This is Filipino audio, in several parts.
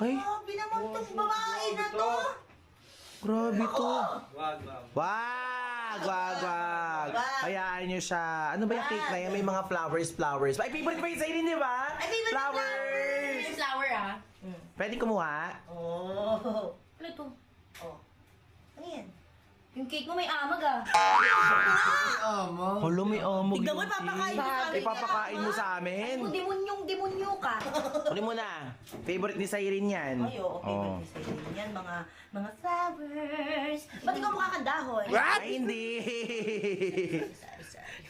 Ay, Grabe naman tong babae na to. grabe to. Wag. Wag. Hayaan nyo siya. Ano ba yung cake na yan? May mga flowers. Ay, favorite ko yung sa'yo din, di ba? Ay, favorite Flowers! May flower ah. Pwede kumuha? Oh. Ano ito? Oh. Ano yan? Yung cake mo may amag ah. Hala, may amog. Tignan mo, yung ipapakain cake. mo sa amin. Ipapakain mo sa amin? Kung demonyo ka. Kunin mo na. Favorite ni Cyrene yan. Ay, oo, favorite ni Cyrene yan. Mga flowers. Ba't ikaw makakandahon? Ay, hindi.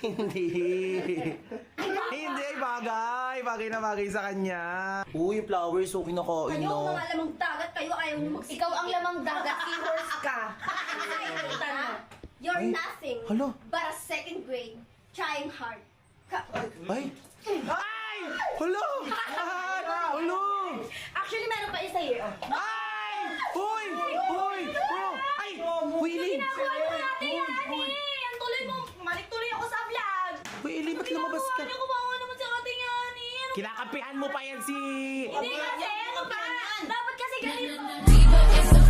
Hindi. Hindi, bagay. Bagay na bagay sa kanya. Uy, flowers, okay na kain Kayo ang no. mga lamang dagat, kayo ayaw nyo mag- Ikaw ang lamang dagat, seahorse ka. You're Ay, nothing hala. but a second grade trying hard. Ay! Ay! Hala! Hala! Actually, meron pa isa here. Ay! Hoy! Hoy! Oh! Ay! Willie! Ginagawa mo natin yan, eh! Ang tuloy mo, malik-tuloy ako sa vlog. Willie, ba't lumabas ka? Ano kumawa naman sa ating yan, eh? Kinakampihan mo pa yan si... Hindi kasi, ano ba? Dapat kasi ganito.